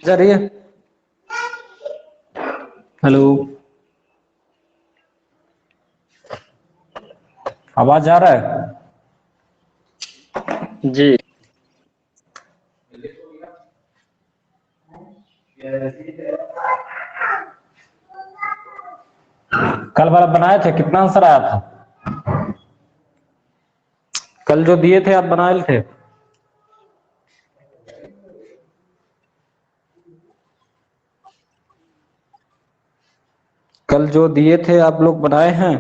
जा रही है? हेलो, आवाज आ रहा है? जी। कल वाला बनाए थे, कितना आंसर आया था? कल जो दिए थे आप बनाए थे? कल जो दिए थे आप लोग बनाए हैं?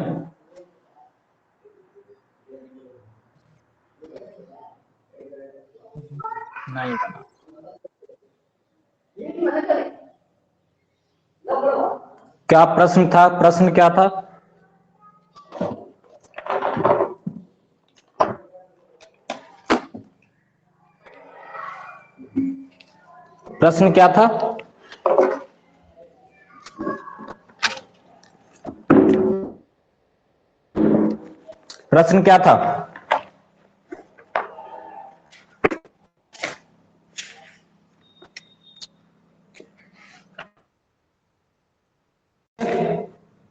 नहीं बना। क्या प्रश्न था? प्रश्न क्या था? प्रश्न क्या था? प्रश्न क्या था?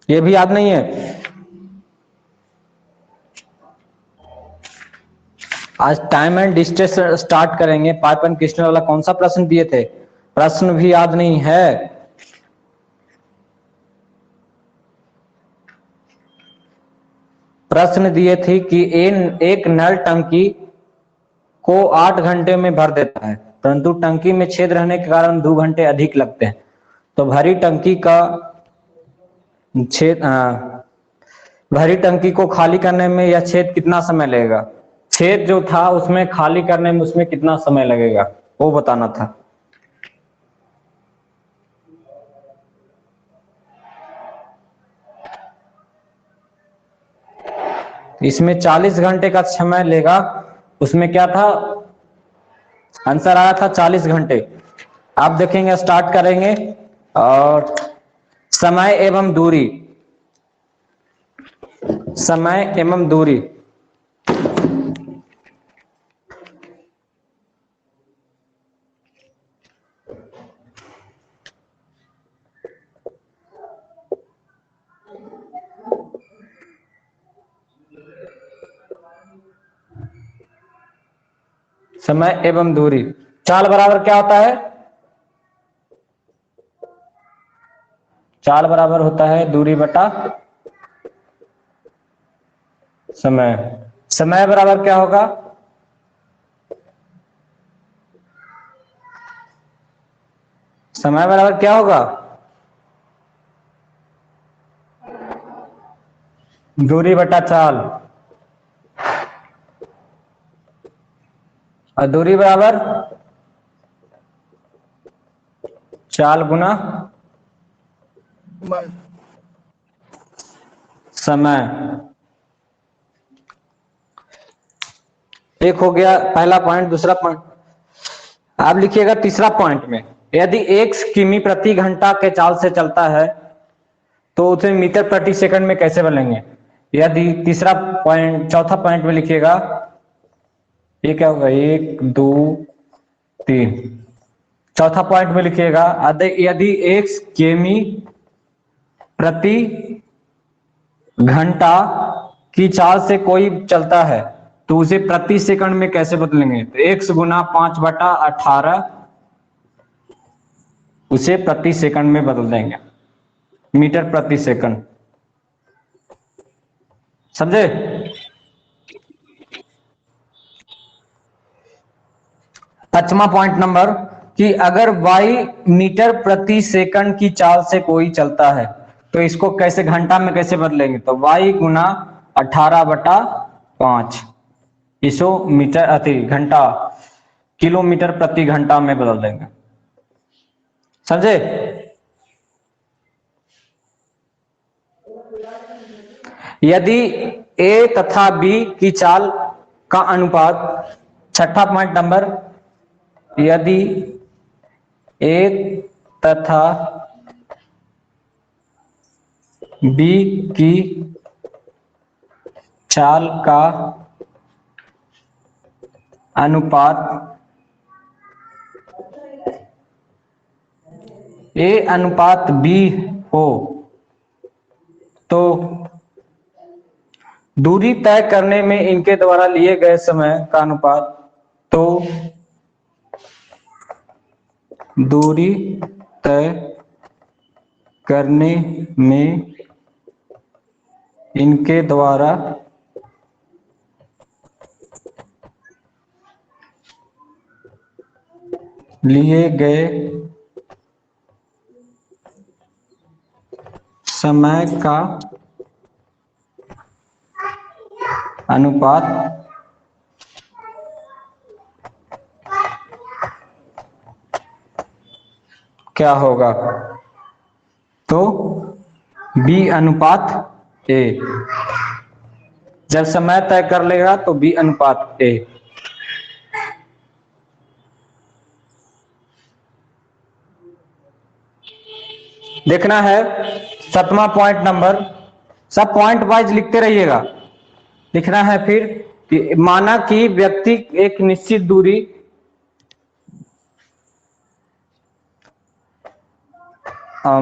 ये भी याद नहीं है? आज टाइम एंड डिस्टेंस स्टार्ट करेंगे। पाइप एंड क्रिस्टल वाला कौन सा प्रश्न दिए थे? प्रश्न भी याद नहीं है? प्रश्न दिए थे कि एक नल टंकी को 8 घंटे में भर देता है, परंतु टंकी में छेद रहने के कारण 2 घंटे अधिक लगते हैं। तो भरी टंकी का छेद भरी टंकी को खाली करने में यह छेद कितना समय लगेगा? छेद जो था उसमें खाली करने में उसमें कितना समय लगेगा वो बताना था। इसमें 40 घंटे का समय लेगा। उसमें क्या था? आंसर आया था 40 घंटे। आप देखेंगे, स्टार्ट करेंगे और समय एवं दूरी, समय एवं दूरी, समय एवं दूरी। चाल बराबर क्या होता है? चाल बराबर होता है दूरी बटा समय। समय बराबर क्या होगा? समय बराबर क्या होगा? दूरी बटा चाल। और दूरी बराबर चाल गुना समय। एक हो गया पहला पॉइंट। दूसरा पॉइंट आप लिखिएगा तीसरा पॉइंट में, यदि 1 किमी प्रति घंटा के चाल से चलता है तो उसे मीटर प्रति सेकंड में कैसे बदलेंगे? यदि तीसरा पॉइंट, चौथा पॉइंट में लिखिएगा, ये क्या होगा? 1 2 3। चौथा पॉइंट में लिखिएगा, यदि 1 किमी प्रति घंटा की चाल से कोई चलता है तो उसे प्रति सेकंड में कैसे बदलेंगे? तो 1 गुना 5/18 उसे प्रति सेकंड में बदल देंगे, मीटर प्रति सेकंड। समझे? पांचवा पॉइंट नंबर कि अगर y मीटर प्रति सेकंड की चाल से कोई चलता है तो इसको कैसे घंटा में कैसे बदलेंगे? तो y गुना 18/5 इसो मीटर अति घंटा किलोमीटर प्रति घंटा में बदल देंगे। समझे? यदि a तथा b की चाल का अनुपात, छठा पॉइंट नंबर, यदि a तथा b की चाल का अनुपात A अनुपात B हो तो दूरी तय करने में इनके द्वारा लिए गए समय का अनुपात, तो दूरी तय करने में इनके द्वारा लिए गए समय का अनुपात क्या होगा, तो B अनुपात A। जब समय तय कर लेगा तो B अनुपात A। देखना है 7वां पॉइंट नंबर, सब पॉइंट वाइज लिखते रहिएगा। लिखना है फिर कि माना कि व्यक्ति एक निश्चित दूरी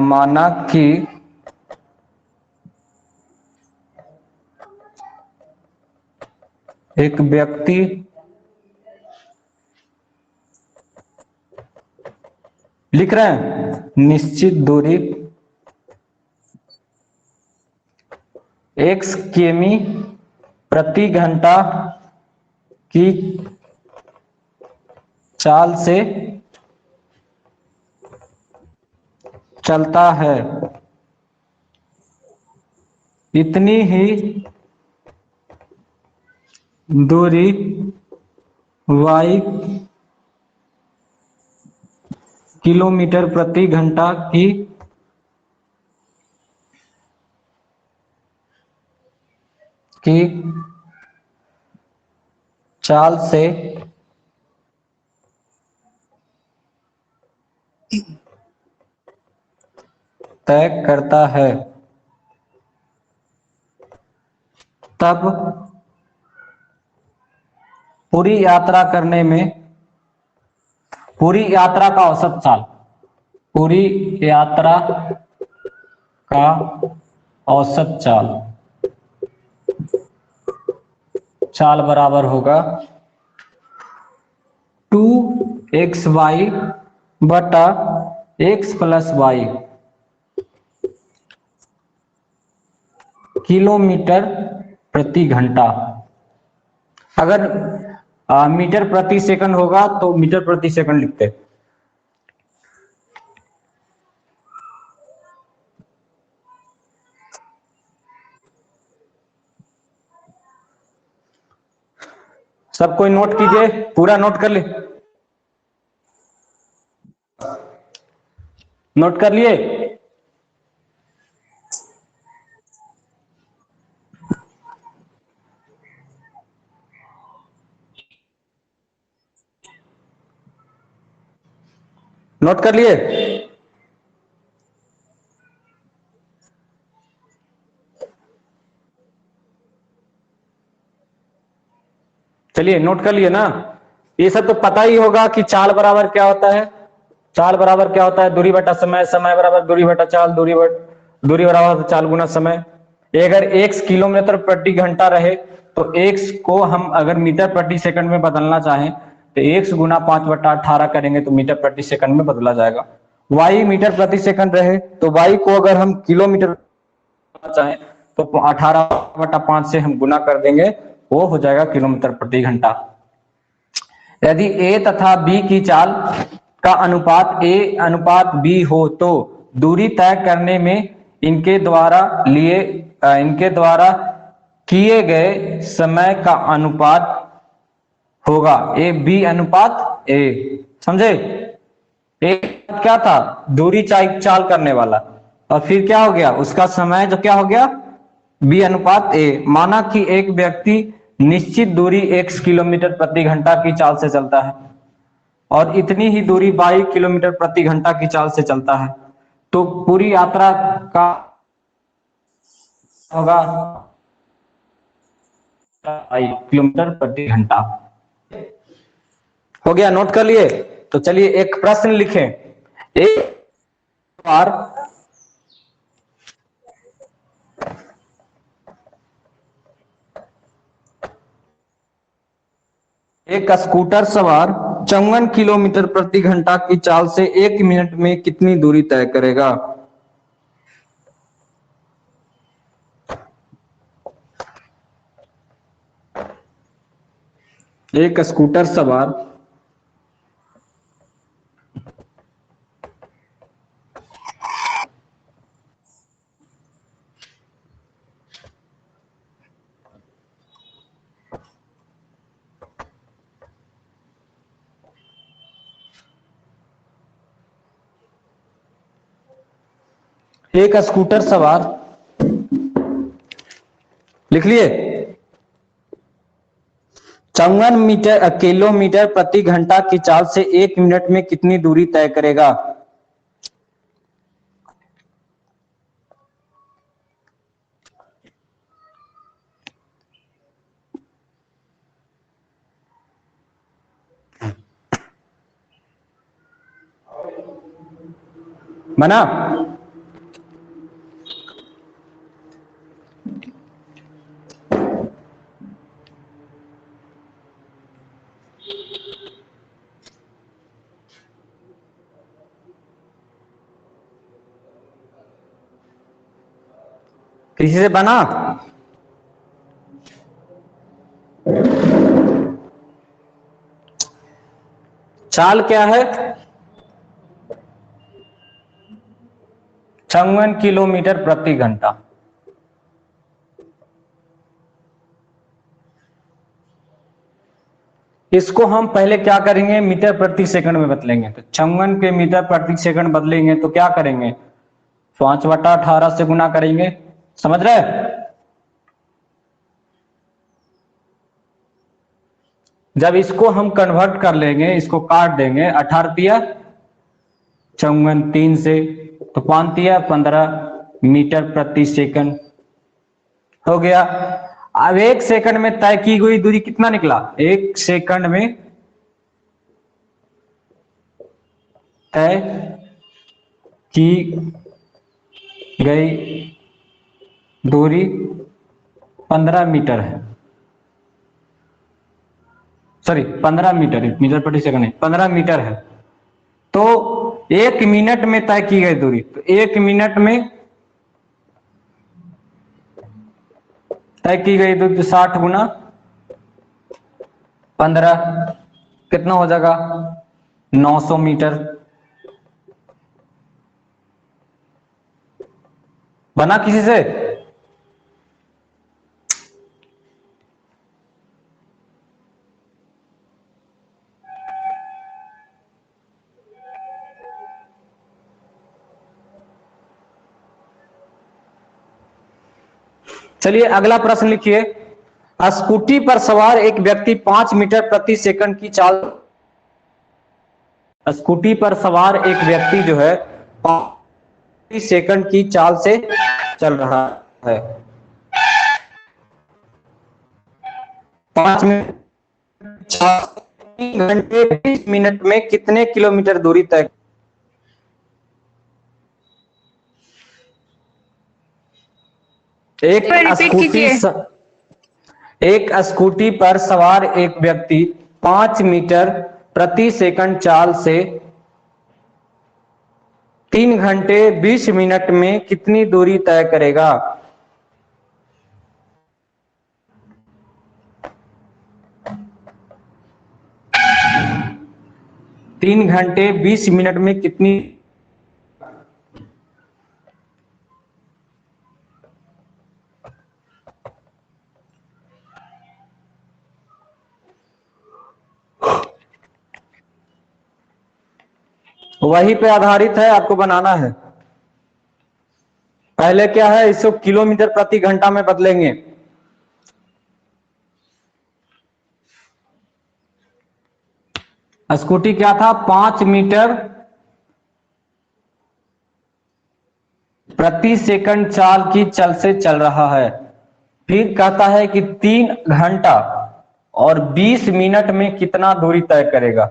माना कि एक व्यक्ति लिख रहे हैं निश्चित दूरी x किमी प्रति घंटा की चाल से चलता है, इतनी ही दूरी y किलोमीटर प्रति घंटा की चाल से तय करता है, तब पूरी यात्रा का औसत चाल, पूरी यात्रा का औसत चाल बराबर होगा 2xy बटा x प्लस वाई किलोमीटर प्रति घंटा। अगर मीटर प्रति सेकंड होगा तो मीटर प्रति सेकंड लिखते। सब कोई नोट कीजिए, पूरा नोट कर ले, नोट कर लिए। नोट कर लिए। चलिए नोट कर लिए ना। ये सब तो पता ही होगा कि चाल बराबर क्या होता है। चाल बराबर क्या होता है, दूरी बटा समय, समय बराबर दूरी बटा चाल, दूरी बराबर चाल गुना समय। अगर x किलोमीटर प्रति घंटा रहे तो x को हम अगर मीटर प्रति सेकंड में बदलना चाहें तो x गुना 5/18 करेंगे तो मीटर प्रति सेकंड में बदला जाएगा। y मीटर प्रति सेकंड रहे तो y को अगर हम किलोमीटर चाहें तो 18/5 से हम गुना कर देंगे, वो हो जाएगा किलोमीटर प्रति घंटा। यदि a तथा b की चाल का अनुपात a अनुपात b हो तो दूरी तय करने में इनके द्वारा किए गए समय का अनुपात होगा a b अनुपात a। समझे? एक क्या था, दूरी चाल करने वाला, और फिर क्या हो गया उसका समय जो क्या हो गया b अनुपात a। माना कि एक व्यक्ति निश्चित दूरी x किलोमीटर प्रति घंटा की चाल से चलता है और इतनी ही दूरी y किलोमीटर प्रति घंटा की चाल से चलता है, तो पूरी यात्रा का होगा किलोमीटर प्रति घंटा। हो गया, नोट कर लिए? तो चलिए एक प्रश्न लिखें। एक बार एक स्कूटर सवार 54 किलोमीटर प्रति घंटा की चाल से 1 मिनट में कितनी दूरी तय करेगा? एक स्कूटर सवार एक स्कूटर सवार, लिख लिए, 54 किलोमीटर प्रति घंटा की चाल से 1 मिनट में कितनी दूरी तय करेगा? बना? किसी से बना? चाल क्या है? 56 किलोमीटर प्रति घंटा। इसको हम पहले क्या करेंगे, मीटर प्रति सेकंड में बदलेंगे। तो 56 के मीटर प्रति सेकंड बदलेंगे तो क्या करेंगे, 5/18 से गुना करेंगे। समझ रहे? जब इसको हम कन्वर्ट कर लेंगे, इसको काट देंगे, 18 दिया 54 3 से, तो 5 दिया 15 मीटर प्रति सेकंड हो गया। अब 1 सेकंड में तय की गई दूरी कितना निकला? 1 सेकंड में तय की गई दूरी 15 मीटर है। सॉरी 15 मीटर, मीटर प्रति सेकंड है, 15 मीटर है। तो 1 मिनट में तय की गई दूरी, तो 1 मिनट में तय की गई दूरी 60 गुना 15 कितना हो जाएगा, 900 मीटर। बना किसी से? चलिए अगला प्रश्न लिखिए। स्कूटी पर सवार एक व्यक्ति 5 मीटर प्रति सेकंड की चाल, स्कूटी पर सवार एक व्यक्ति जो है 5 सेकंड की चाल से चल रहा है। 5 मिनट 3 घंटे 20 मिनट में कितने किलोमीटर दूरी तय? एक स्कूटी पर सवार एक व्यक्ति 5 मीटर प्रति सेकंड चाल से 3 घंटे 20 मिनट में कितनी दूरी तय करेगा? तीन घंटे 20 मिनट में कितनी? वही पे आधारित है, आपको बनाना है। पहले क्या है, इसको किलोमीटर प्रति घंटा में बदलेंगे। स्कूटी क्या था, 5 मीटर प्रति सेकंड चाल की चल से चल रहा है। फिर कहता है कि 3 घंटा और 20 मिनट में कितना दूरी तय करेगा?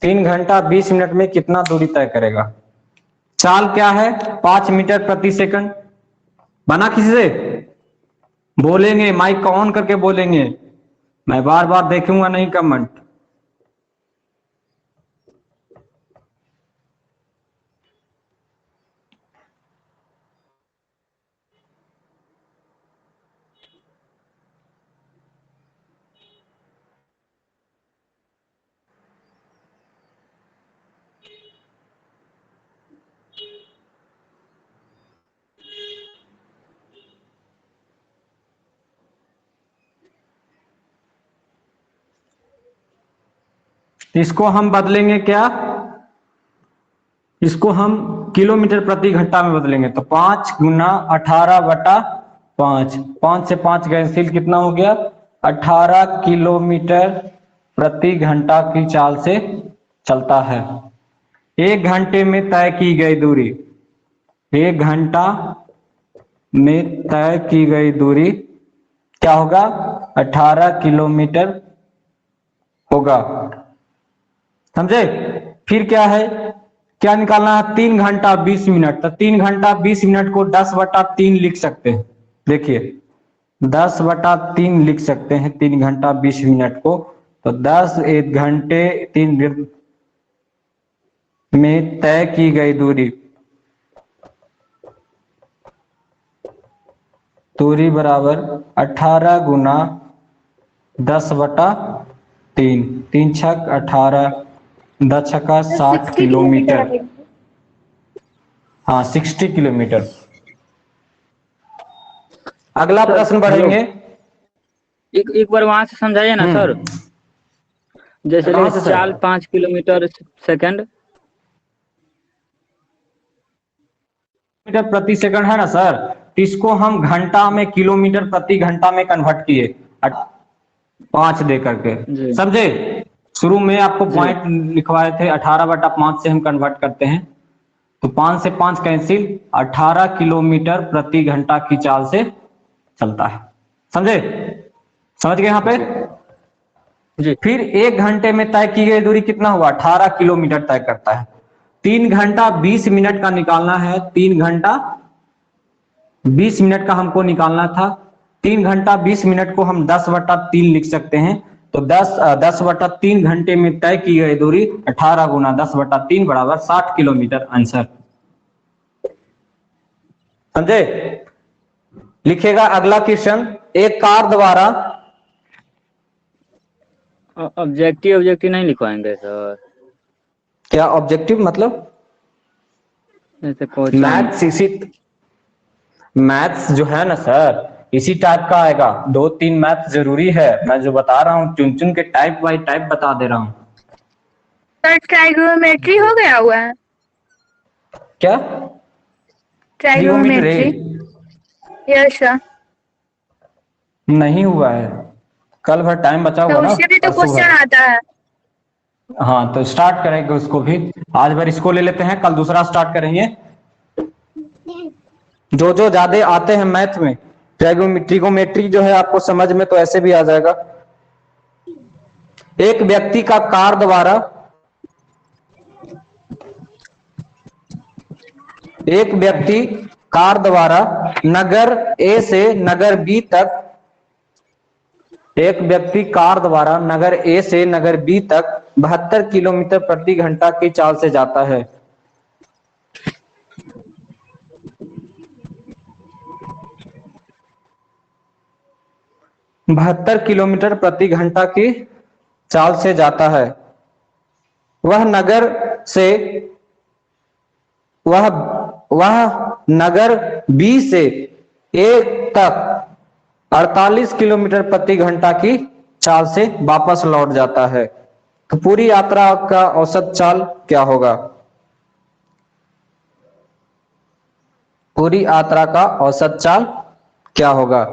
तीन घंटा 20 मिनट में कितना दूरी तय करेगा? चाल क्या है? 5 मीटर प्रति सेकंड। बना किसी से? बोलेंगे, माइक को ऑन करके बोलेंगे, मैं बार बार देखूंगा नहीं कमेंट। इसको हम बदलेंगे क्या? इसको हम किलोमीटर प्रति घंटा में बदलेंगे, तो 5 गुना 18/5, 5 से 5 कैंसिल, कितना हो गया? 18 किलोमीटर प्रति घंटा की चाल से चलता है। 1 घंटे में तय की गई दूरी, 1 घंटा में तय की गई दूरी क्या होगा? 18 किलोमीटर होगा। समझे? फिर क्या है, क्या निकालना है? 3 घंटा 20 मिनट, तो 3 घंटा 20 मिनट को 10/3 लिख सकते हैं। देखिए 10/3 लिख सकते हैं 3 घंटा 20 मिनट को, तो 10 1 घंटे 3 में तय की गई दूरी, दूरी बराबर 18 गुना 10/3, 3 छक 18, 10 छक्का 60 किलोमीटर। हाँ 60 किलोमीटर। अगला प्रश्न बढ़ेंगे। एक बार वहां से समझाइए ना सर। जैसे चाल 5 किलोमीटर सेकंड, मीटर प्रति सेकंड है ना सर, इसको हम घंटा में किलोमीटर प्रति घंटा में कन्वर्ट किए 5 दे करके। समझे? शुरू में आपको पॉइंट लिखवाए थे, 18/5 से हम कन्वर्ट करते हैं, तो 5 से 5 कैंसिल, 18 किलोमीटर प्रति घंटा की चाल से चलता है। समझे? समझ गए यहाँ पे? जी। फिर 1 घंटे में तय की गई दूरी कितना हुआ? 18 किलोमीटर तय करता है। 3 घंटा 20 मिनट का निकालना है, 3 घंटा 20 मिनट का हमको निकालना था। 3 घंटा 20 मिनट को हम 10/3 लिख सकते हैं, तो 10/3 घंटे में तय की गई दूरी 18 गुना 10/3 बराबर 60 किलोमीटर आंसर। समझे? लिखेगा अगला क्वेश्चन, एक कार द्वारा, ऑब्जेक्टिव नहीं लिखवाएंगे सर? क्या ऑब्जेक्टिव मतलब? मैथ्स जो है ना सर, इसी टाइप का आएगा। 2-3 मैथ्स जरूरी है, मैं जो बता रहा हूँ चुन चुन के टाइप बाई टाइप बता दे रहा हूँ। सर ट्राइगोनोमेट्री हो गया हुआ है? क्या ट्राइगोनोमेट्री? Yes sir. नहीं हुआ है, कल भर टाइम बचा हुआ तो ना, उससे भी तो क्वेश्चन आता है। हाँ तो स्टार्ट करेंगे उसको भी, आज भर इसको ले लेते हैं, कल दूसरा स्टार्ट करेंगे। जो जो ज्यादा आते हैं मैथ में, ट्राइगोनोमेट्री जो है आपको समझ में तो ऐसे भी आ जाएगा। एक व्यक्ति का कार द्वारा, एक व्यक्ति कार द्वारा नगर ए से नगर बी तक, एक व्यक्ति कार द्वारा नगर ए से नगर बी तक 72 किलोमीटर प्रति घंटा की चाल से जाता है। बहत्तर किलोमीटर प्रति घंटा की चाल से जाता है। वह नगर से, वह नगर बी से ए तक 48 किलोमीटर प्रति घंटा की चाल से वापस लौट जाता है। तो पूरी यात्रा का औसत चाल क्या होगा? पूरी यात्रा का औसत चाल क्या होगा?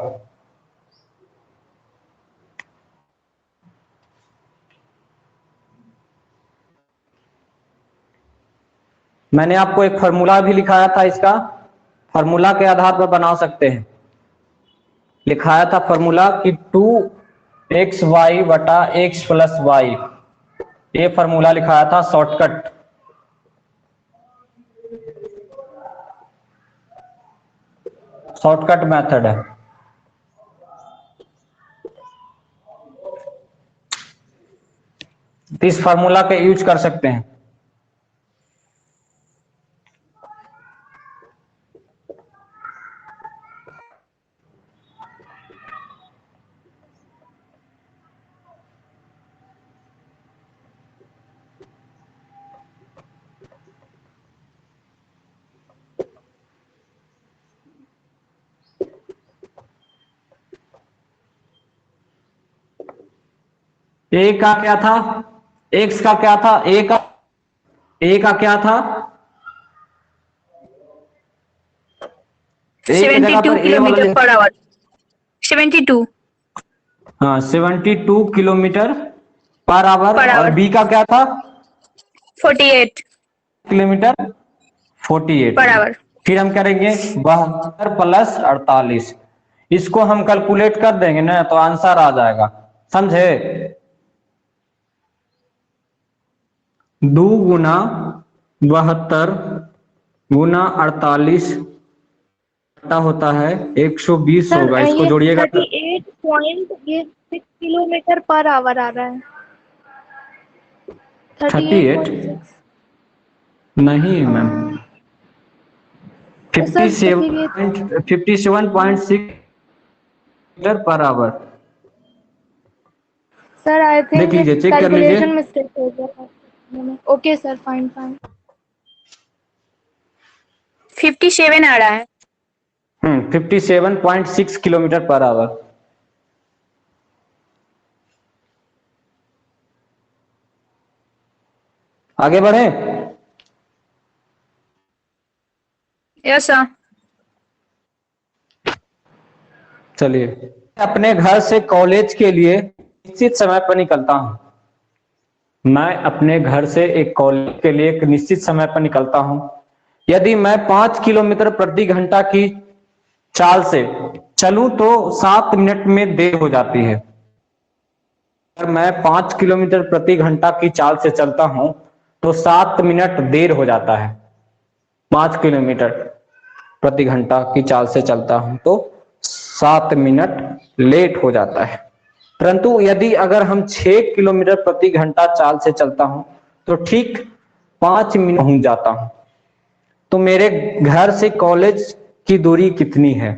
मैंने आपको एक फार्मूला भी लिखाया था, इसका फार्मूला के आधार पर बना सकते हैं। लिखाया था फार्मूला कि 2xy बटा x प्लस वाई, ये फार्मूला लिखाया था, शॉर्टकट। शॉर्टकट मेथड है। इस फार्मूला के यूज कर सकते हैं। ए का क्या था, एक्स का क्या था, ए का क्या था, ए की जगह 72 पर ए वाला किलोमीटर पर आवर। 72 हाँ 72 किलोमीटर पर आवर। पर और आवर। बी का क्या था, 48 किलोमीटर 48। Per hour. फिर हम करेंगे 72 प्लस 48, इसको हम कैलकुलेट कर देंगे ना तो आंसर आ जाएगा, समझे। 2 गुना 72 गुना 48 होता है 120 सर होगा, इसको ये जोड़िएगा 38.6 किलोमीटर पर आवर आ रहा है। 38 38.6 नहीं मैम, सर फिर ये 57.6 metre per hour. Sir I देख थिंक ये लीजिए, चेक कर लीजिए। कैलकुलेशन मिस्टेक हो गया। Okay sir, fine fine. 57 आ रहा है। 57.6 किलोमीटर पर आवर। आगे बढ़े। Yes sir. चलिए, अपने घर से कॉलेज के लिए निश्चित समय पर निकलता हूं। मैं अपने घर से एक कॉलेज के लिए एक निश्चित समय पर निकलता हूं। यदि मैं 5 किलोमीटर प्रति घंटा की चाल से चलूं तो 7 मिनट में देर हो जाती है। अगर मैं 5 किलोमीटर प्रति घंटा की चाल से चलता हूं तो 7 मिनट देर हो जाता है। 5 किलोमीटर प्रति घंटा की चाल से चलता हूं तो 7 मिनट लेट हो जाता है। परंतु यदि अगर हम 6 किलोमीटर प्रति घंटा चाल से चलता हूं तो ठीक 5 मिनट पहुंच जाता हूं। तो मेरे घर से कॉलेज की दूरी कितनी है।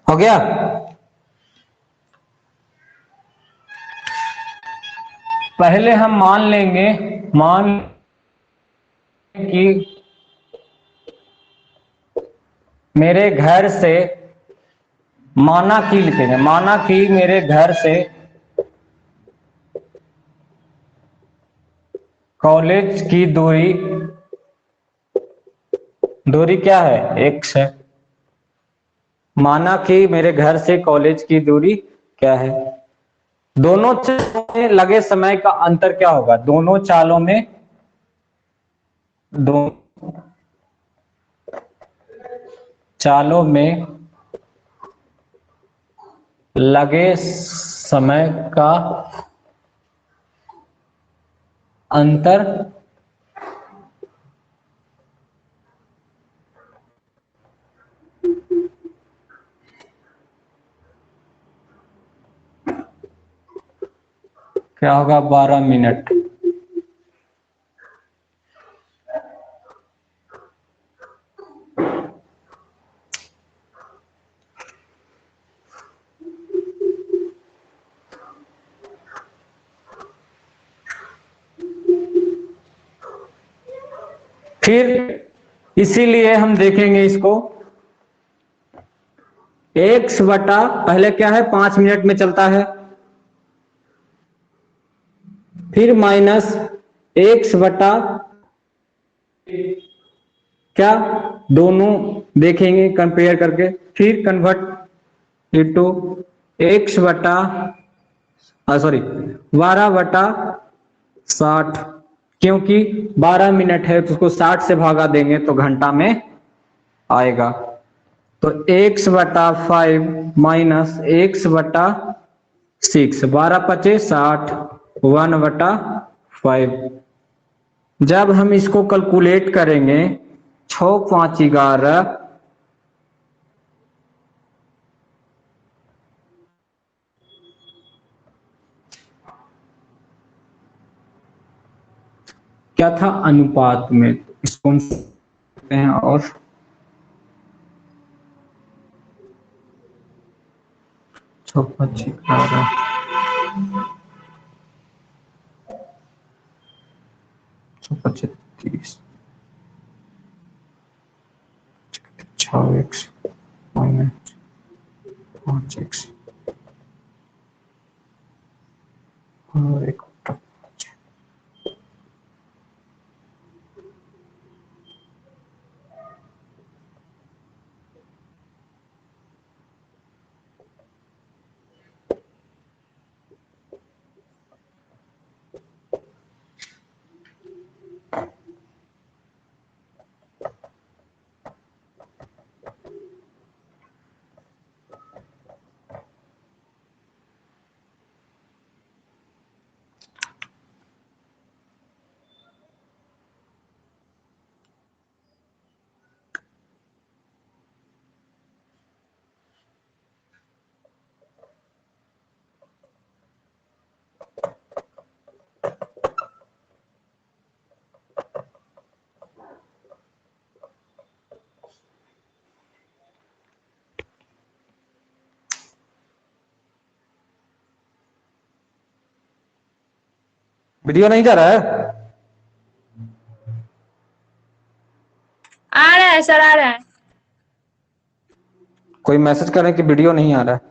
हो गया। पहले हम मान कि मेरे घर से, माना कि लिखेंगे, माना कि मेरे घर से कॉलेज की दूरी क्या है, x है। माना कि मेरे घर से कॉलेज की दूरी क्या है। दोनों चालों में लगे समय का अंतर क्या होगा, दोनों चालों में लगे समय का अंतर क्या होगा 12 मिनट। फिर इसीलिए हम देखेंगे इसको x बटा पहले क्या है 5 मिनट में चलता है, फिर माइनस x बटा क्या दोनों देखेंगे कंपेयर करके, फिर कन्वर्ट इनटू x बटा सॉरी 12 बटा 60, क्योंकि 12 मिनट है तो उसको 60 से भागा देंगे तो घंटा में आएगा। तो x बटा 5 माइनस x बटा 6, 12 पचे 60, 1 बटा 5। जब हम इसको कैलकुलेट करेंगे 6 5 11, क्या था अनुपात में, इसको हम सकते हैं और 6 5 11, 6 5 30, 6x माइनस 5x और 1 बटा 5। वीडियो नहीं जा रहा है? आ रहा है सर, आ रहा है। कोई मैसेज करें कि वीडियो नहीं आ रहा है।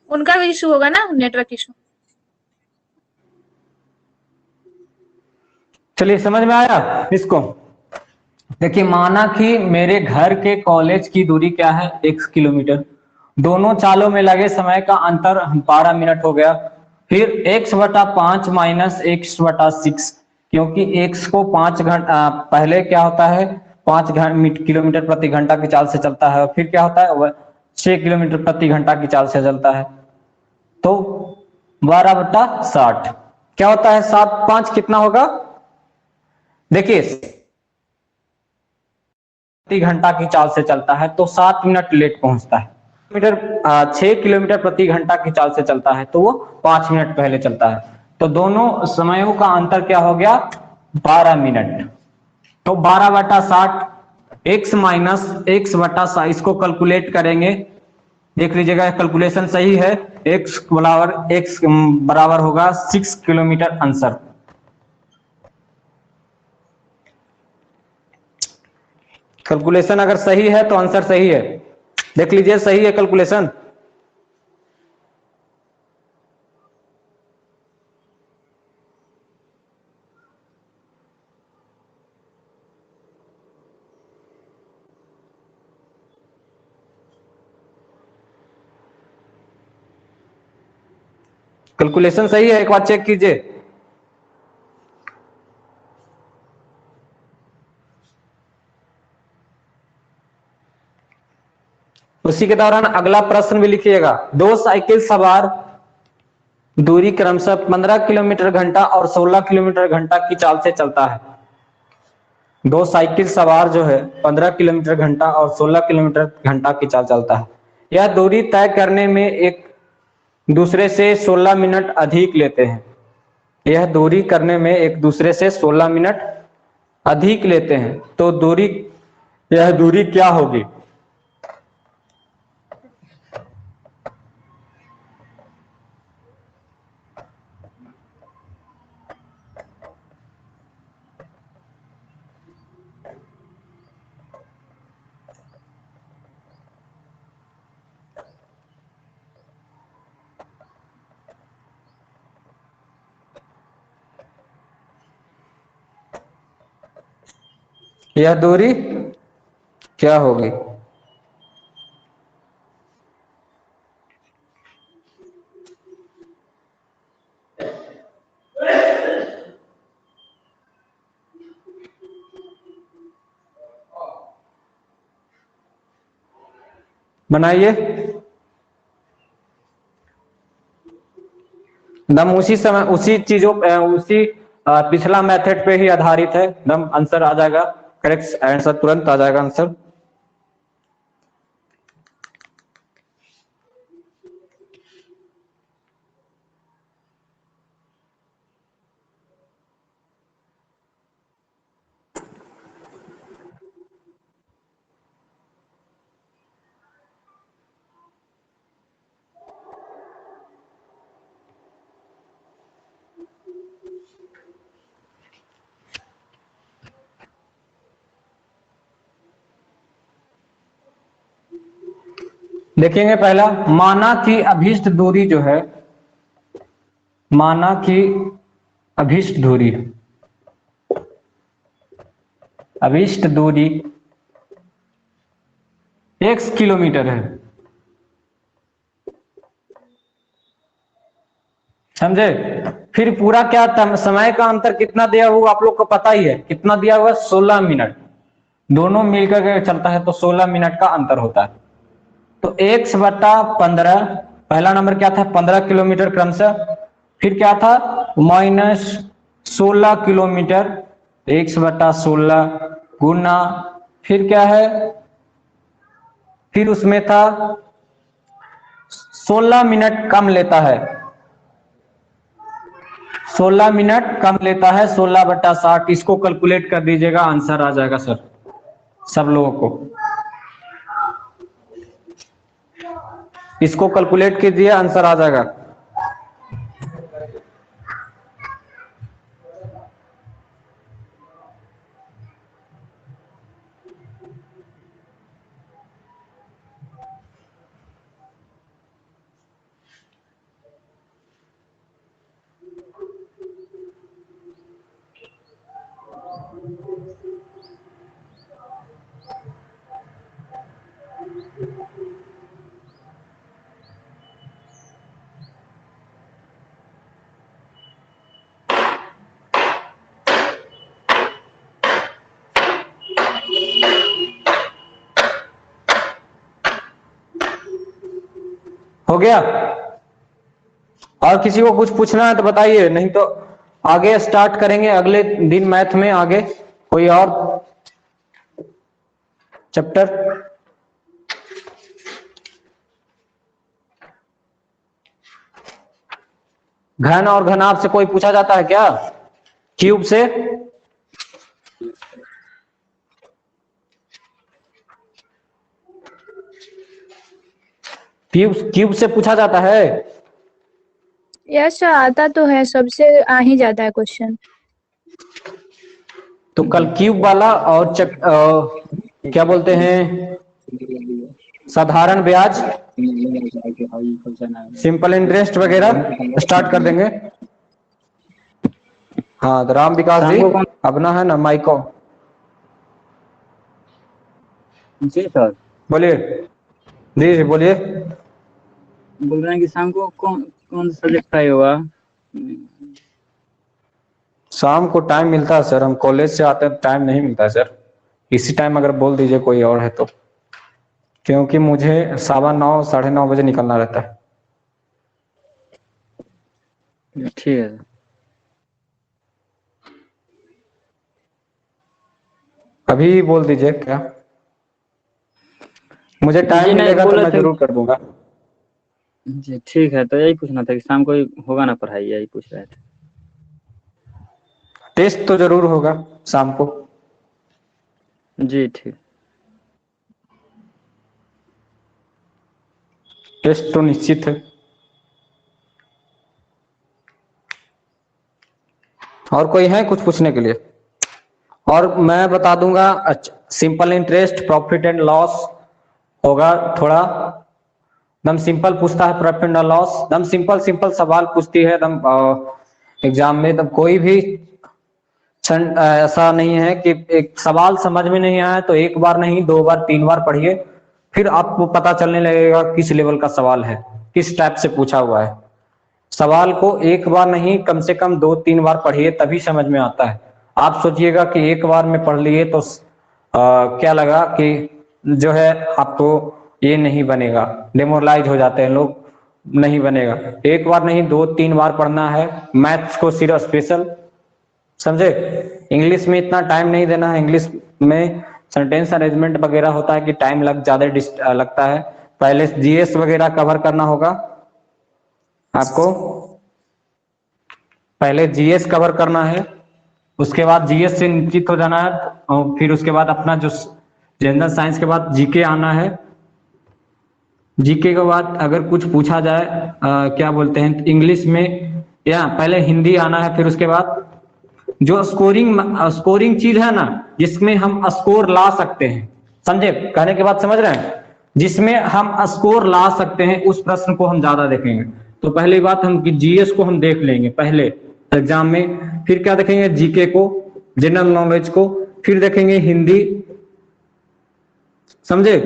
उनका भी इशू होगा ना, नेटवर्क इशू। चलिए समझ में आया इसको। देखिए माना कि मेरे घर के कॉलेज की दूरी क्या है, 1 किलोमीटर। दोनों चालों में लगे समय का अंतर 12 मिनट हो गया। फिर x बटा 5 माइनस x बटा 6, क्योंकि x को 5 घंटा पहले क्या होता है 5 किलोमीटर प्रति घंटा की चाल से चलता है, और फिर क्या होता है 6 किलोमीटर प्रति घंटा की चाल से चलता है। तो 12 बटा 60 क्या होता है, 7 5 कितना होगा, देखिए प्रति घंटा की चाल से चलता है तो 7 मिनट लेट पहुंचता है। 6 किलोमीटर प्रति घंटा की चाल से चलता है तो वो 5 मिनट पहले चलता है। तो दोनों समयों का अंतर क्या हो गया 12 मिनट। तो 12 बटा 60 x माइनस x बटा 60, इसको कैलकुलेट करेंगे, देख लीजिएगा कैलकुलेशन सही है। x बराबर होगा 6 किलोमीटर आंसर। कैलकुलेशन अगर सही है तो आंसर सही है, देख लीजिए सही है कैलकुलेशन। कैलकुलेशन सही है, एक बार चेक कीजिए। उसी के दौरान अगला प्रश्न भी लिखिएगा। 2 साइकिल सवार दूरी क्रमशः 15 किलोमीटर घंटा और 16 किलोमीटर घंटा की चाल से चलता है। 2 साइकिल सवार जो है 15 किलोमीटर घंटा और 16 किलोमीटर घंटा की चाल चलता है। यह दूरी तय करने में एक दूसरे से 16 मिनट अधिक लेते हैं। यह दूरी करने में एक दूसरे से 16 मिनट अधिक लेते हैं, तो यह दूरी क्या होगी? यह दूरी क्या होगी? बनाइए। दम उसी समय उसी चीजों उसी पिछला मेथड पे ही आधारित है। दम आंसर आ जाएगा, करेक्ट आंसर तुरंत आ जाएगा आंसर। देखेंगे पहला, माना कि अभीष्ट दूरी जो है, माना कि अभीष्ट दूरी x किलोमीटर है। समझे? फिर पूरा क्या समय का अंतर कितना दिया हुआ आप लोग को पता ही है, कितना दिया हुआ? 16 मिनट। दोनों मिलकर के चलता है तो 16 मिनट का अंतर होता है। तो x बटा 15, पहला नंबर क्या था? 15 किलोमीटर क्रमशः। फिर क्या था? माइनस 16 किलोमीटर, x बटा 16 गुना, फिर क्या है? फिर उसमें था 16 मिनट कम लेता है, 16 मिनट कम लेता है, 16 बटा 60। इसको कैलकुलेट कर दीजिएगा, आंसर आ जाएगा सर सब लोगों को। इसको कैलकुलेट कीजिए, आंसर आ जाएगा। हो गया? और किसी को कुछ पूछना है तो बताइए, नहीं तो आगे स्टार्ट करेंगे अगले दिन मैथ में, आगे कोई और चैप्टर। घन और घनाभ से कोई पूछा जाता है क्या? क्यूब से? क्यूब से पूछा जाता है? यस सर, आता तो है, सबसे आ ही जाता है क्वेश्चन। तो कल क्यूब वाला और क्या बोलते हैं, साधारण ब्याज, सिंपल इंटरेस्ट वगैरह स्टार्ट कर देंगे। हाँ तो राम विकास जी अपना है ना माइको। जी सर। बोलिए जी बोलिए। बोल रहे हैं कि शाम को कौन कौन सा सब्जेक्ट पढ़ाई होगा? शाम को टाइम मिलता है सर, हम कॉलेज से आते हैं, टाइम नहीं मिलता है सर। इसी टाइम अगर बोल दीजिए कोई और है तो, क्योंकि मुझे 9:15 9:30 बजे निकलना रहता है। ठीक है। अभी बोल दीजिए क्या, मुझे जी टाइम नहीं, मिलेगा तो बोले मैं थे जरूर कर दूंगा। जी ठीक है, तो यही पूछना था कि शाम को ही होगा ना पढ़ाई, यही पूछ रहे थे। टेस्ट तो जरूर होगा शाम को। जी ठीक। टेस्ट तो निश्चित है। और कोई है कुछ पूछने के लिए? और मैं बता दूंगा, अच्छा simple interest, profit and loss होगा थोड़ा, दम सिंपल पूछता है प्रॉफिट एंड लॉस, दम सिंपल सिंपल सवाल पूछती है दम एग्जाम में। तब कोई भी ऐसा नहीं है कि एक सवाल समझ में नहीं आया तो एक बार नहीं 2 बार 3 बार पढ़िए, फिर आपको पता चलने लगेगा किस लेवल का सवाल है, किस टाइप से पूछा हुआ है। सवाल को एक बार नहीं कम से कम 2-3 बार पढ़िए तभी समझ में आता है। आप सोचिएगा कि एक बार में पढ़ लिए तो क्या लगा कि जो है आपको ये नहीं बनेगा, डिमोरलाइज हो जाते हैं लोग, नहीं बनेगा। एक बार नहीं 2-3 बार पढ़ना है। मैथ्स को सिर्फ स्पेशल समझे, इंग्लिश में इतना टाइम नहीं देना है। इंग्लिश में सेंटेंस अरेंजमेंट वगैरह होता है कि टाइम ज्यादा लगता है। पहले जीएस वगैरह कवर करना होगा आपको, पहले जीएस कवर करना है, उसके बाद जीएस से निश्चित हो जाना है, और फिर उसके बाद अपना जो जनरल साइंस के बाद जीके आना है। जीके के बाद अगर कुछ पूछा जाए क्या बोलते हैं इंग्लिश में, या पहले हिंदी आना है, फिर उसके बाद जो स्कोरिंग चीज है ना, जिसमें हम स्कोर ला सकते हैं, समझे कहने के बाद समझ रहे हैं, जिसमें हम स्कोर ला सकते हैं उस प्रश्न को हम ज्यादा देखेंगे। तो पहली बात हम जीएस को हम देख लेंगे पहले एग्जाम में, फिर क्या देखेंगे जीके को, जनरल नॉलेज को, फिर देखेंगे हिंदी, समझे।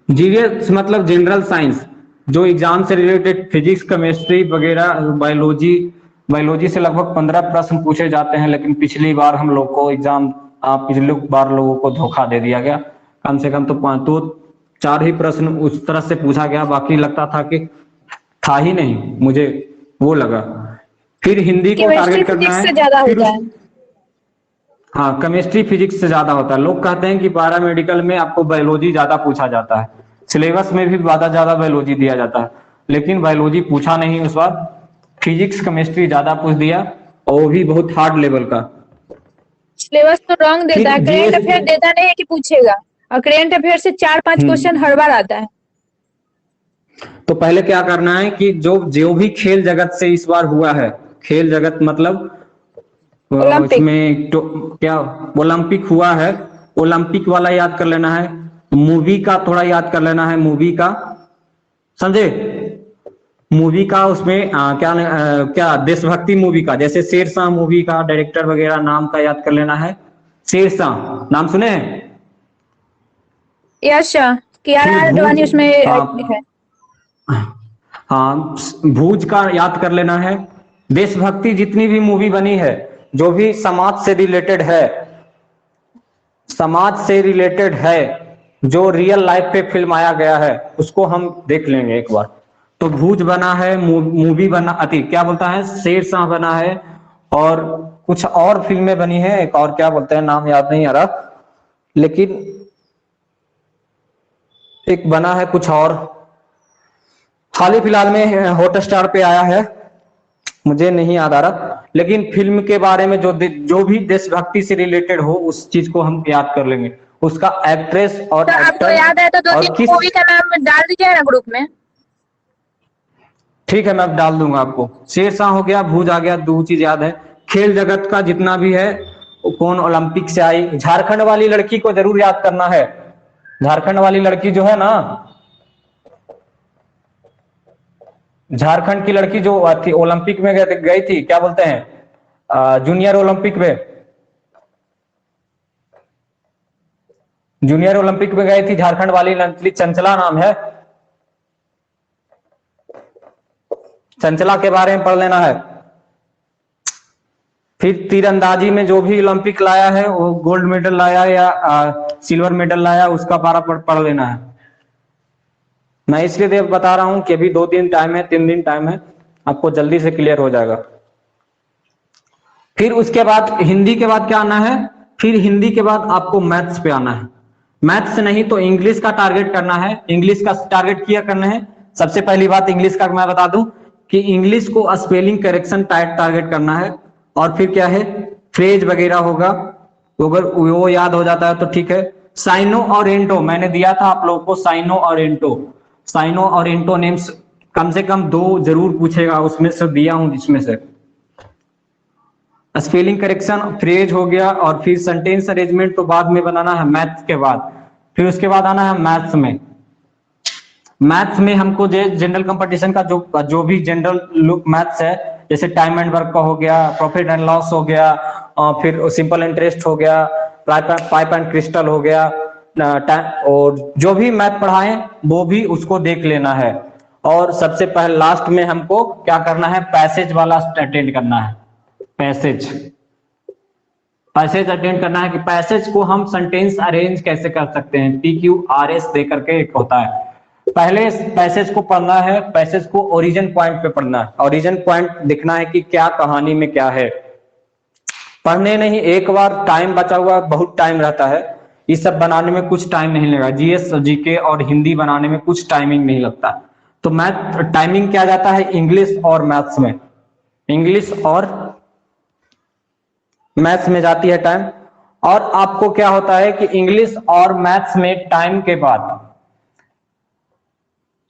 जीएस मतलब जनरल साइंस, जो एग्जाम से रिलेटेड फिजिक्स केमिस्ट्री वगैरह, बायोलॉजी से लगभग 15 प्रश्न पूछे जाते हैं, लेकिन पिछली बार हम लोग को पिछली बार लोगों को धोखा दे दिया गया। कम से कम तो 5-4 ही प्रश्न उस तरह से पूछा गया, बाकी लगता था कि था ही नहीं, मुझे वो लगा। फिर हिंदी को टारगेट करना है, ज्यादा होता है। हाँ केमिस्ट्री फिजिक्स से ज्यादा होता है। लोग कहते हैं कि पैरा मेडिकल में आपको बायोलॉजी ज्यादा पूछा जाता है, सिलेबस में भी ज्यादा बायोलॉजी दिया जाता है, लेकिन बायोलॉजी पूछा नहीं उस बार, फिजिक्स केमिस्ट्री ज्यादा पूछ दिया, और वो भी बहुत हार्ड लेवल का। सिलेबस तो रॉन्ग देता है, करेंट अफेयर देता नहीं है कि पूछेगा, और करेंट अफेयर से 4-5 क्वेश्चन हर बार आता है। तो पहले क्या करना है कि जो भी खेल जगत से इस बार हुआ है, खेल जगत मतलब उसमें तो क्या ओलंपिक हुआ है, ओलंपिक वाला याद कर लेना है, मूवी का थोड़ा याद कर लेना है, मूवी का समझे, मूवी का उसमें क्या देशभक्ति मूवी का, जैसे शेरशाह मूवी का डायरेक्टर वगैरह नाम का याद कर लेना है। शेरशाह नाम सुने हैं? यश कियारा आडवाणी उसमें है। हाँ भूज का याद कर लेना है। देशभक्ति जितनी भी मूवी बनी है, जो भी समाज से रिलेटेड है, जो रियल लाइफ पे फिल्माया गया है, उसको हम देख लेंगे एक बार। तो भूज बना है, मूवी बना, क्या बोलता है, शेरशाह बना है, और कुछ और फिल्में बनी है, एक और क्या बोलते हैं नाम याद नहीं आ रहा, लेकिन एक बना है कुछ और, हाल ही फिलहाल में हॉटस्टार पे आया है, मुझे नहीं याद आ रहा, लेकिन फिल्म के बारे में जो भी देशभक्ति से रिलेटेड हो उस चीज को हम याद कर लेंगे, उसका एक्ट्रेस और तो आपको याद है तो 2-3 मूवी का नाम डाल दीजिए ना ग्रुप में। ठीक है मैं डाल दूंगा आपको। शेरशाह हो गया, भूज आ गया, 2 चीज याद है। खेल जगत का जितना भी है, कौन ओलंपिक से आई, झारखंड वाली लड़की को जरूर याद करना है। झारखंड वाली लड़की जो है ना, झारखंड की लड़की जो थी ओलंपिक में गई थी, क्या बोलते हैं जूनियर ओलंपिक में गई थी झारखंड वाली, चंचला नाम है, चंचला के बारे में पढ़ लेना है। फिर तीरंदाजी में जो भी ओलंपिक लाया है, वो गोल्ड मेडल लाया या सिल्वर मेडल लाया, उसका पारा पढ़ लेना है। मैं इसलिए बता रहा हूं कि अभी 2 दिन टाइम है, 3 दिन टाइम है, आपको जल्दी से क्लियर हो जाएगा। फिर उसके बाद हिंदी के बाद क्या आना है, फिर हिंदी के बाद आपको मैथ्स पे आना है। मैथ्स नहीं तो इंग्लिश का टारगेट करना है, इंग्लिश का टारगेट किया करना है, सबसे पहली बात इंग्लिश का मैं बता दूं कि इंग्लिश को स्पेलिंग करेक्शन टारगेट करना है, और फिर क्या है फ्रेज वगैरह होगा, तो अगर वो याद हो जाता है तो ठीक है। साइनो और एंटो मैंने दिया था आप लोगों को, साइनो और एंटो नेम्स कम से कम 2 जरूर पूछेगा, उसमें से दिया हूं जिसमें से। स्पेलिंग करेक्शन फ्रेज हो गया, और फिर सेंटेंस अरेंजमेंट तो बाद में बनाना है मैथ्स के बाद। फिर उसके बाद आना है मैथ्स में। मैथ्स में हमको जनरल कंपटीशन का जो भी जनरल लुक मैथ्स है, जैसे टाइम एंड वर्क का हो गया, प्रॉफिट एंड लॉस हो गया, फिर सिंपल इंटरेस्ट हो गया, पाइप एंड क्रिस्टल हो गया, और जो भी मैथ पढ़ाएं वो भी उसको देख लेना है। और सबसे पहले लास्ट में हमको क्या करना है, पैसेज वाला अटेंड करना है। पैसेज अटेंड करना है कि पैसेज को हम सेंटेंस अरेंज कैसे कर सकते हैं, PQRS दे करके एक होता है। पहले पैसेज को पढ़ना है, पैसेज को ओरिजिन पॉइंट पे पढ़ना है, ओरिजिन पॉइंट देखना है कि क्या कहानी में क्या है। पढ़ने नहीं, एक बार टाइम बचा हुआ बहुत टाइम रहता है, ये सब बनाने में कुछ टाइम नहीं लगा, GS GK और हिंदी बनाने में कुछ टाइमिंग नहीं लगता। तो मैथ टाइमिंग क्या जाता है इंग्लिश और मैथ्स में, इंग्लिश और मैथ्स में जाती है टाइम। और आपको क्या होता है कि इंग्लिश और मैथ्स में टाइम के बाद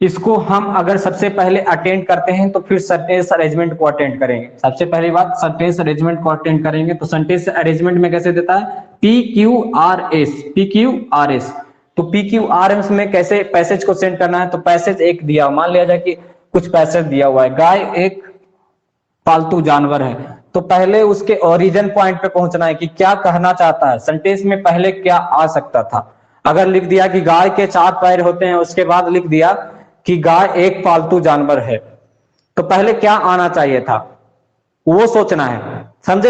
इसको हम अगर सबसे पहले अटेंड करते हैं तो फिर सेंटेंस अरेंजमेंट को अटेंड करेंगे। सबसे पहली बात सेंटेंस अरेंजमेंट को अटेंड करेंगे, तो सेंटेंस अरेंजमेंट में कैसे देता है PQRS। तो PQRS में कैसे पैसेज को सेंड करना है, तो पैसेज एक दिया, मान लिया जाए कि कुछ पैसेज दिया हुआ है, गाय एक पालतू जानवर है, तो पहले उसके ओरिजिन पॉइंट पे पहुंचना है कि क्या कहना चाहता है, सेंटेंस में पहले क्या आ सकता था। अगर लिख दिया कि गाय के 4 पैर होते हैं, उसके बाद लिख दिया कि गाय एक पालतू जानवर है, तो पहले क्या आना चाहिए था वो सोचना है। समझ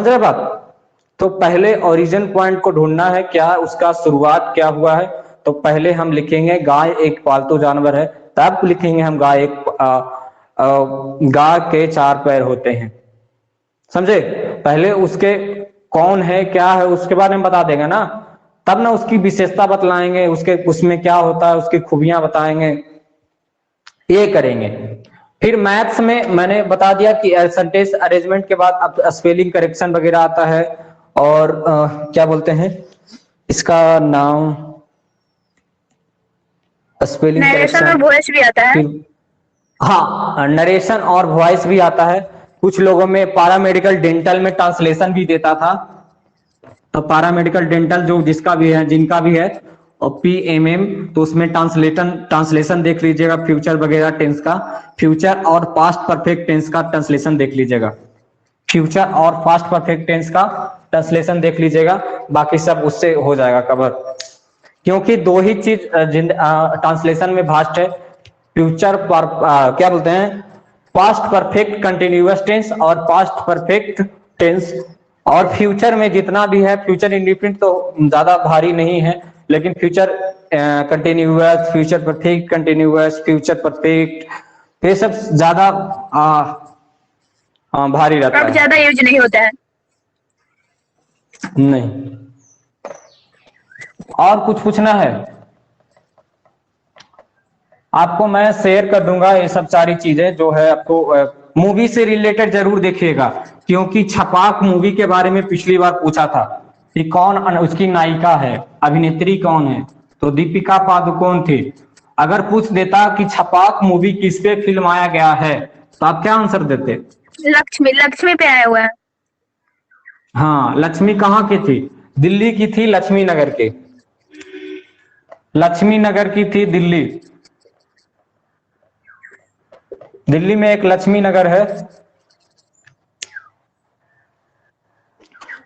रहे बात। तो पहले ओरिजिन पॉइंट को ढूंढना है, क्या उसका शुरुआत क्या हुआ है। तो पहले हम लिखेंगे गाय एक पालतू जानवर है, तब लिखेंगे हम गाय के 4 पैर होते हैं। समझे, पहले उसके कौन है क्या है उसके बारे में बता देगा ना, तब ना उसकी विशेषता बतलाएंगे, उसके उसमें क्या होता है उसकी खूबियां बताएंगे, ये करेंगे। फिर मैथ्स में मैंने बता दिया कि सेंटेंस अरेंजमेंट के बाद अब स्पेलिंग करेक्शन वगैरह आता है, और क्या बोलते हैं इसका नाम, स्पेलिंग नरेशन और करेक्शन, वॉइस भी आता है। हाँ नरेशन और वॉइस भी आता है। कुछ लोगों में पैरामेडिकल डेंटल में ट्रांसलेशन भी देता था, तो पैरामेडिकल डेंटल जो जिसका भी है जिनका भी है, और PMM, तो उसमें ट्रांसलेशन देख लीजिएगा, फ्यूचर वगैरह टेंस का, फ्यूचर और पास्ट परफेक्ट टेंस का ट्रांसलेशन देख लीजिएगा, फ्यूचर और पास्ट परफेक्ट टेंस का ट्रांसलेशन देख लीजिएगा, बाकी सब उससे हो जाएगा कवर। क्योंकि 2 ही चीज ट्रांसलेशन में भास्ट है, फ्यूचर पर क्या बोलते हैं पास्ट परफेक्ट कंटिन्यूअस टेंस और पास्ट परफेक्ट टेंस। और फ्यूचर में जितना भी है, फ्यूचर इंडिफिनिट तो ज्यादा भारी नहीं है, लेकिन future continuous, future perfect continuous, future perfect, ये सब ज्यादा भारी रहता अब है, ज्यादा यूज नहीं होता है। नहीं। और कुछ पूछना है आपको, मैं शेयर कर दूंगा ये सब सारी चीजें जो है आपको। मूवी से रिलेटेड जरूर देखिएगा, क्योंकि छपाक मूवी के बारे में पिछली बार पूछा था कि कौन उसकी नायिका है, अभिनेत्री कौन है, तो दीपिका पादुकोण थी। अगर पूछ देता कि छपाक मूवी किस पे फिल्माया गया है, तो आप क्या आंसर देते? लक्ष्मी पे आया हुआ है। हाँ, लक्ष्मी कहाँ की थी? दिल्ली की थी, लक्ष्मी नगर की, लक्ष्मी नगर की थी दिल्ली में एक लक्ष्मी नगर है।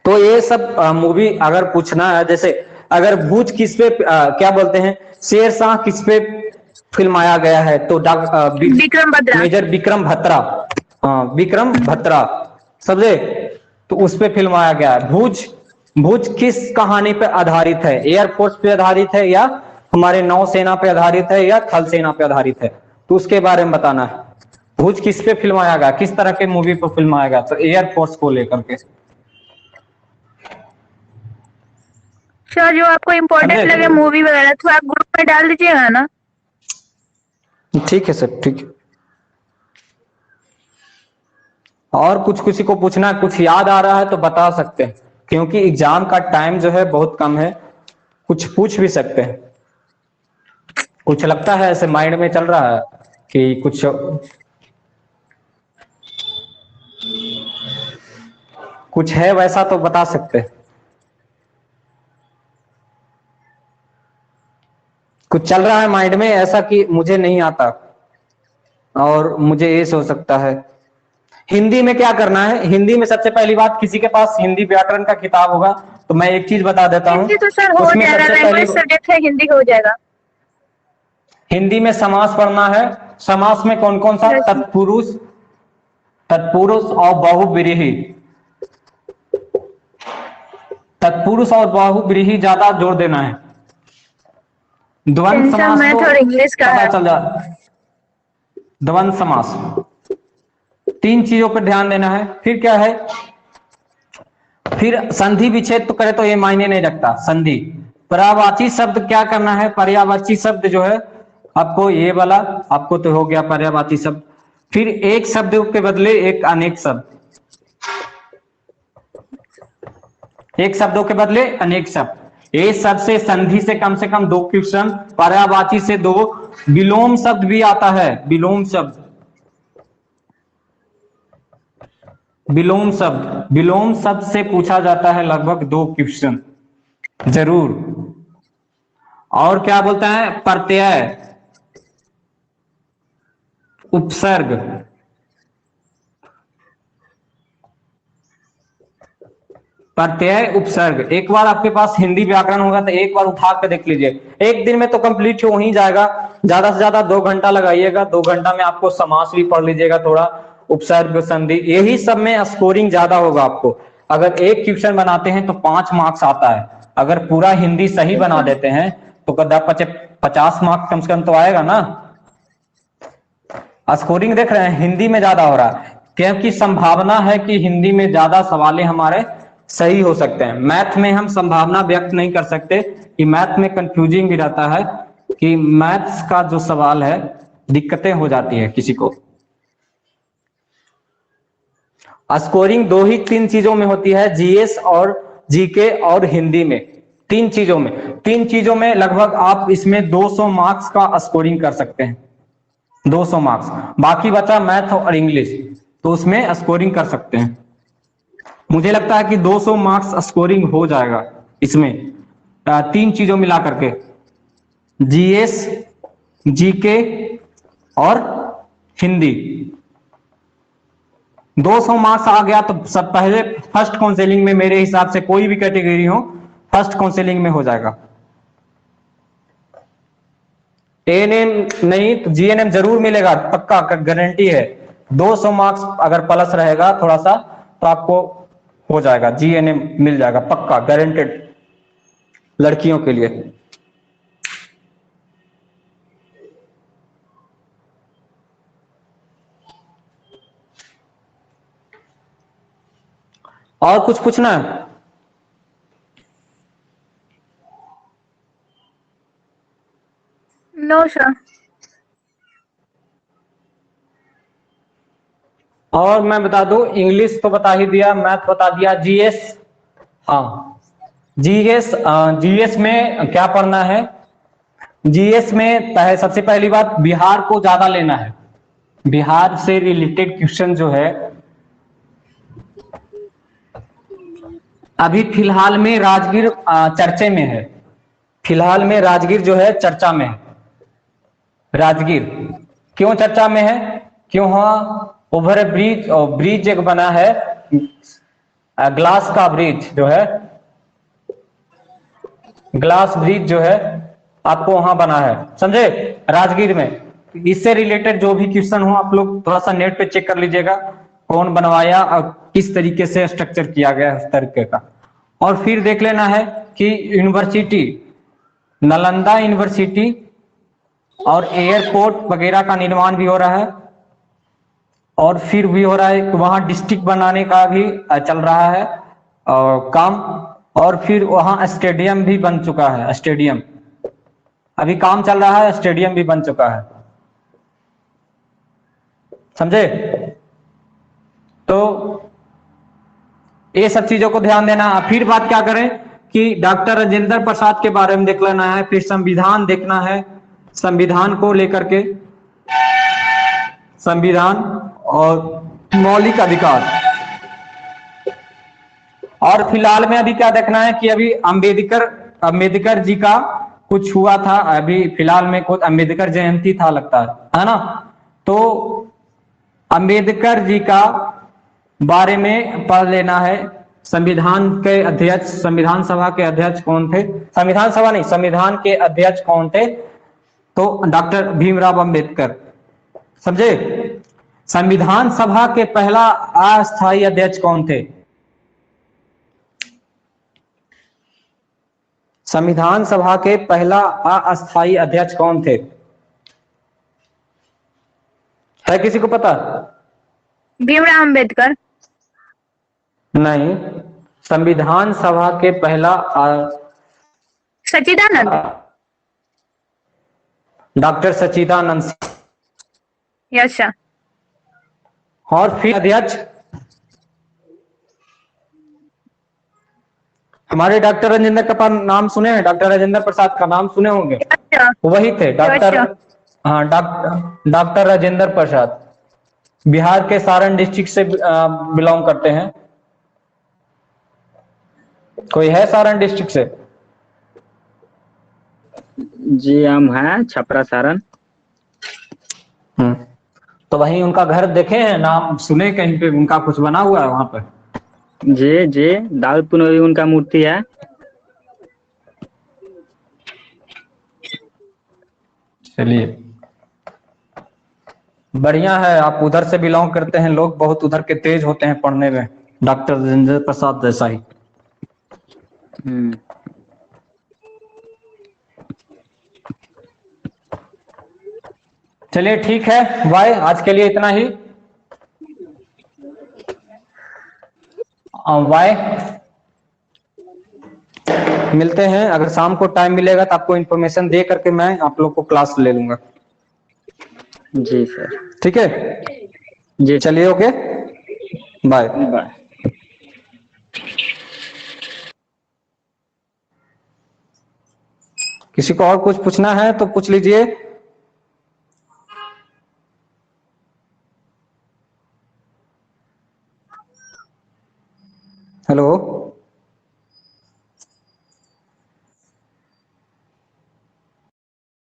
तो ये सब मूवी अगर पूछना है, जैसे अगर भूज किस पे क्या बोलते हैं, शेरशाह किस पे फिल्माया गया है, तो विक्रम बत्रा। मेजर विक्रम भत्रा, हाँ विक्रम भत्रा समझे, तो उस पे फिल्माया गया है। भूज किस कहानी पे आधारित है, एयरफोर्स पे आधारित है या हमारे नौसेना पे आधारित है या थल सेना पे आधारित है, तो उसके बारे में बताना है। भूज किस पे फिल्माया गया, किस तरह के मूवी पे फिल्माया गया, तो एयरफोर्स को लेकर के। सर जो आपको इम्पोर्टेंट लगे मूवी वगैरह तो आप ग्रुप में डाल दीजिएगा ना। ठीक है सर, ठीक है। और कुछ किसी को पूछना, कुछ याद आ रहा है तो बता सकते हैं, क्योंकि एग्जाम का टाइम जो है बहुत कम है, कुछ पूछ भी सकते हैं। कुछ लगता है ऐसे माइंड में चल रहा है कि कुछ है वैसा तो बता सकते हैं। कुछ चल रहा है माइंड में ऐसा कि मुझे नहीं आता और मुझे ये हो सकता है। हिंदी में क्या करना है? हिंदी में सबसे पहली बात, किसी के पास हिंदी व्याकरण का किताब होगा तो मैं एक चीज बता देता हूँ। हिंदी तो सर हो उसमें जाएगा, सबसे लैंग्वेज सब्जेक्ट है, हिंदी हो जाएगा। हिंदी में समास पढ़ना है। समास में कौन कौन सा? तत्पुरुष, तत्पुरुष और बहुव्रीहि। तत्पुरुष और बहुव्रीहि ज्यादा जोर देना है। द्वंद्व समास मैथ तो और इंग्लिश का पता है। चल जाता। द्वंद्व समास, तीन चीजों पर ध्यान देना है। फिर क्या है? फिर संधि विच्छेद तो करे तो ये मायने नहीं रखता। संधि, पर्यायवाची शब्द क्या करना है? पर्यायवाची शब्द जो है आपको ये वाला, आपको तो हो गया पर्यायवाची शब्द। फिर एक शब्द के बदले एक अनेक शब्द, एक शब्दों के बदले अनेक शब्द। एक शब्द से संधि से कम 2 क्वेश्चन, पर्यायवाची से 2, विलोम शब्द भी आता है। विलोम शब्द, विलोम शब्द, विलोम शब्द से पूछा जाता है लगभग 2 क्वेश्चन जरूर। और क्या बोलता है? प्रत्यय, उपसर्ग, प्रत्यय उपसर्ग। एक बार आपके पास हिंदी व्याकरण होगा तो एक बार उठा कर देख लीजिए, एक दिन में तो कंप्लीट हो ही जाएगा। ज्यादा से ज्यादा 2 घंटा लगाइएगा, 2 घंटा में आपको समास भी पढ़ लीजिएगा थोड़ा, उपसर्ग, संधि, यही सब में स्कोरिंग ज्यादा होगा आपको। अगर एक क्वेश्चन बनाते हैं तो 5 मार्क्स आता है, अगर पूरा हिंदी सही बना देते हैं तो 50 मार्क्स कम से कम तो आएगा ना। स्कोरिंग देख रहे हैं हिंदी में ज्यादा हो रहा है, क्योंकि संभावना है कि हिंदी में ज्यादा सवाल हमारे सही हो सकते हैं। मैथ में हम संभावना व्यक्त नहीं कर सकते, कि मैथ में कंफ्यूजिंग भी रहता है, कि मैथ्स का जो सवाल है दिक्कतें हो जाती है किसी को। स्कोरिंग 2 ही 3 चीजों में होती है, जीएस और जीके और हिंदी में, 3 चीजों में। 3 चीजों में लगभग आप इसमें 200 मार्क्स का स्कोरिंग कर सकते हैं, 200 मार्क्स। बाकी बचा मैथ और इंग्लिश, तो उसमें स्कोरिंग कर सकते हैं। मुझे लगता है कि 200 मार्क्स स्कोरिंग हो जाएगा इसमें, 3 चीजों मिला करके, जीएस, जीके और हिंदी। 200 मार्क्स आ गया तो सब पहले फर्स्ट काउंसलिंग में मेरे हिसाब से कोई भी कैटेगरी हो, फर्स्ट काउंसलिंग में हो जाएगा। एएनएम नहीं तो जीएनएम जरूर मिलेगा, पक्का गारंटी है। 200 मार्क्स अगर प्लस रहेगा थोड़ा सा तो आपको हो जाएगा, जीएनएम मिल जाएगा पक्का, गारंटेड, लड़कियों के लिए। और कुछ पूछना है? No sir. और मैं बता दूं, इंग्लिश तो बता ही दिया, मैथ बता दिया, जीएस, हाँ जीएस, जीएस में क्या पढ़ना है? जीएस में सबसे पहली बात बिहार को ज्यादा लेना है। बिहार से रिलेटेड क्वेश्चन जो है, अभी फिलहाल में राजगीर चर्चे में है, फिलहाल में राजगीर जो है चर्चा में है। राजगीर क्यों चर्चा में है? क्यों? हाँ, ओवर ब्रिज, और ब्रिज एक बना है, ग्लास का ब्रिज जो है, ग्लास ब्रिज जो है आपको वहां बना है, समझे, राजगीर में। इससे रिलेटेड जो भी क्वेश्चन हो आप लोग थोड़ा सा नेट पे चेक कर लीजिएगा, कौन बनवाया और किस तरीके से स्ट्रक्चर किया गया है, इस तरीके का। और फिर देख लेना है कि यूनिवर्सिटी, नालंदा यूनिवर्सिटी और एयरपोर्ट वगैरह का निर्माण भी हो रहा है, और फिर भी हो रहा है वहां डिस्ट्रिक्ट बनाने का भी चल रहा है काम, और फिर वहां स्टेडियम भी बन चुका है, स्टेडियम अभी काम चल रहा है, स्टेडियम भी बन चुका है। समझे? तो ये सब चीजों को ध्यान देना। फिर बात क्या करें कि डॉक्टर राजेंद्र प्रसाद के बारे में देख लेना है, फिर संविधान देखना है, संविधान को लेकर के, संविधान और मौलिक अधिकार। और फिलहाल में अभी क्या देखना है कि अभी अंबेडकर जी का कुछ हुआ था, अभी फिलहाल में कुछ अंबेडकर जयंती था लगता है ना? तो अंबेडकर जी का बारे में पढ़ लेना है। संविधान के अध्यक्ष, संविधान सभा के अध्यक्ष कौन थे? संविधान सभा नहीं, संविधान के अध्यक्ष कौन थे? तो डॉक्टर भीमराव अंबेडकर। समझे? संविधान सभा के पहला अस्थायी अध्यक्ष कौन थे? संविधान सभा के पहला अस्थायी अध्यक्ष कौन थे? है किसी को पता? भीमराव अम्बेडकर। नहीं, संविधान सभा के पहला Sachchidanand. Doctor Sachchidanand. Yes sir. और फिर अध्यक्ष हमारे डॉक्टर राजेंद्र का नाम सुने हैं? डॉक्टर राजेंद्र प्रसाद का नाम सुने होंगे, वही थे डॉक्टर। हाँ, डॉक्टर राजेंद्र प्रसाद बिहार के सारण डिस्ट्रिक्ट से बिलोंग करते हैं। कोई है सारण डिस्ट्रिक्ट से? जी हम हैं छपरा सारण। तो वहीं उनका घर देखे हैं, नाम सुने कहीं पे उनका कुछ बना हुआ है वहां पर? जी जी, दाऊदपुर में भी उनका मूर्ति है। चलिए बढ़िया है, आप उधर से बिलोंग करते हैं। लोग बहुत उधर के तेज होते हैं पढ़ने में, डॉक्टर राजेंद्र प्रसाद जैसा ही। चलिए ठीक है, बाय, आज के लिए इतना ही। बाय, मिलते हैं। अगर शाम को टाइम मिलेगा तो आपको इन्फॉर्मेशन दे करके मैं आप लोग को क्लास ले लूंगा। जी सर। ठीक है जी, चलिए, ओके, बाय बाय। किसी को और कुछ पूछना है तो पूछ लीजिए। हेलो।